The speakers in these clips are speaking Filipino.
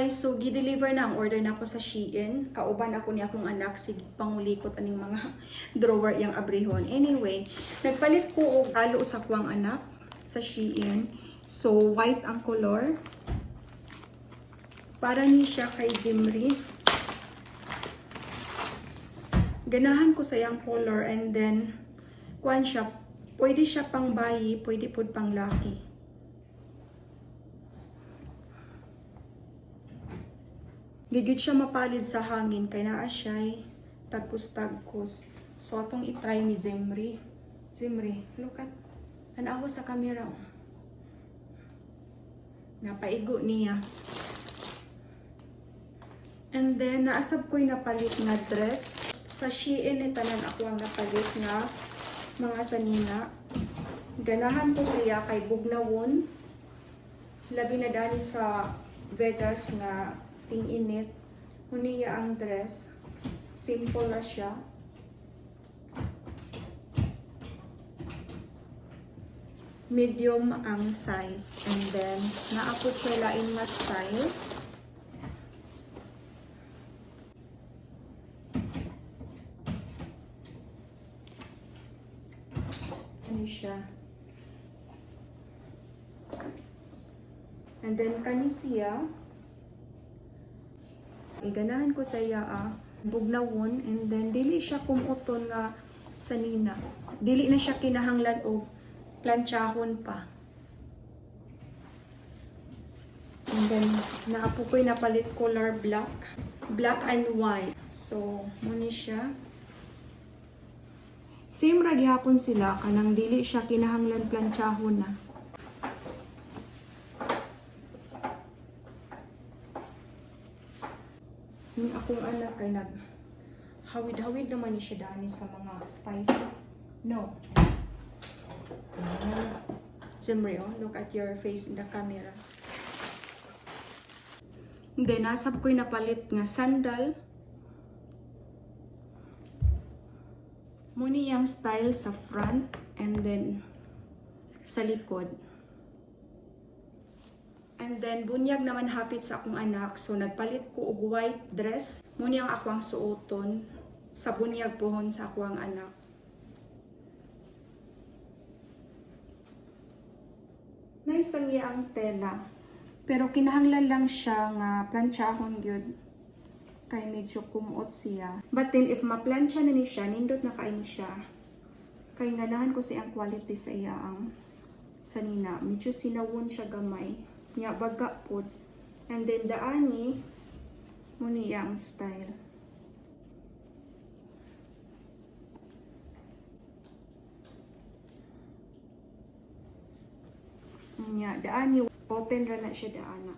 guys, so gi-deliver na ang order na ako sa Shein. Kauban ako ni akong anak, sige pangulikot aning mga drawer yang abrihon. Anyway, nagpalit ko og halo sa kuwang anak sa Shein. So white ang color. Para ni siya kay Jimry. Ganahan ko sa yang color, and then kuan siya, pwede siya pang bayi, pwede pud pang laki. Gigit siya mapalid sa hangin, kaya naa siya'y tagpos-tagpos. So, atong itry ni Zimri. Zimri, look at, tanawa sa camera. Napaigo niya. And then, naasab ko'y napalit na dress. Sa Shein, tanan ako ang napalit nga mga sanina. Ganahan ko saya kay bugnawon. Labi na dani sa Vegas nga ting-init. Huniya ang dress. Simple na siya. Medium ang size. And then, naapot siya lain nga style. Ano siya? And then, kanisiya. Iganahan ko sa iya bugnawon, and then dili siya kumuton nga sanina. Dili na siya kinahanglan og planchahon pa. And then naapo ko'y napalit color black and white. So muni siya. Same ra gihapon sila, kanang dili siya kinahanglan planchahon na. Yung akong anak ay hawid-hawid naman ni siya dani sa mga spices. No. Zimri, oh, look at your face in the camera. And then, nasab ko'y napalit nga sandal. Muni yung style sa front and then sa likod. And then, bunyag naman hapit sa akong anak. So, nagpalit ko og white dress. Muna yung akwang suoton sa bunyag pohon sa akwang anak. Naisang iya ang tela. Pero kinahanglan lang siya nga planchahon gyud. Kay medyo kumuot siya. But then, if maplansya na ni siya, nindot na kaini siya. Kay ganahan ko siyang quality sa iya ang sanina. Medyo sinawon siya gamay. Nya baga pod. And then daani muni ang style. Nya daani open ra na siya daana.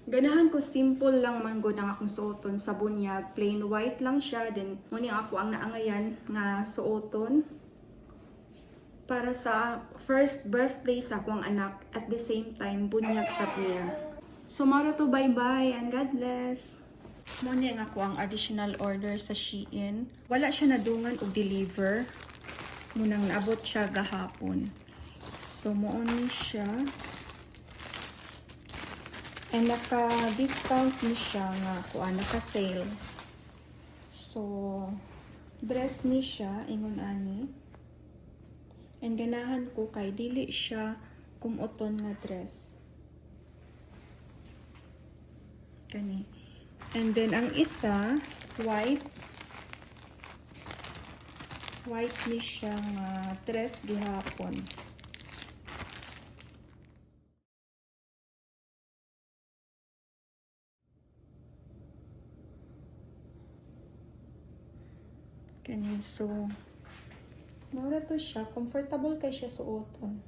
Ganahan ko simple lang man gud ang akong suoton sa bunyag, plain white lang siya, then muni ako ang naangayan nga suoton para sa first birthday sa akong anak, at the same time bunyag sa niya. So mara to, bye-bye and God bless. Muni ang ako ang additional order sa Shein. Wala siya nadungan og deliver. Munang naabot siya gahapon. So moon siya. And naka-discount ni siya nga kuan, naka-sale. So, dress ni siya, ingon ani. And ganahan ko kay dili siya kumuton nga dress. Kani. And then, ang isa, white. White ni siya nga dress gihapon. Ganyan, so mura to siya, comfortable kay siya suoton.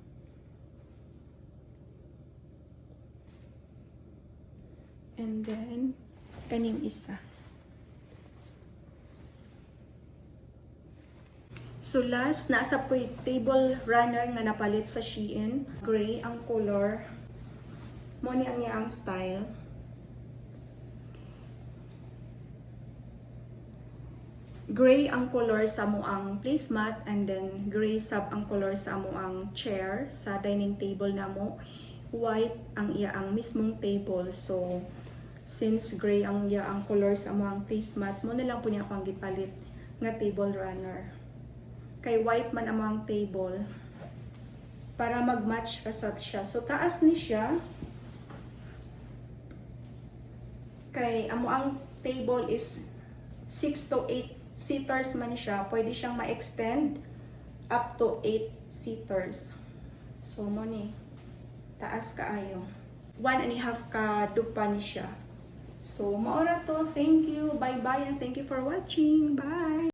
And then kaning isa. So last, naasa po yung table runner nga napalit sa Shein. Gray ang color. Moni ang niya ang style. gray ang color sa amoang placemat, and then gray sab ang color sa amoang chair sa dining table namo. White ang iya ang mismong table. So since gray ang iya ang color sa amoang placemat, mo na lang po niya akong gipalit nga table runner. Kay white man among table para mag-match kasab siya. So taas ni siya. Kay amo ang table is 6 to 8 seaters man siya. Pwede siyang ma-extend up to 8 seaters. So mo ni taas kaayo. 1.5 ka dupa ni siya. So maora to. Thank you. Bye bye and thank you for watching. Bye.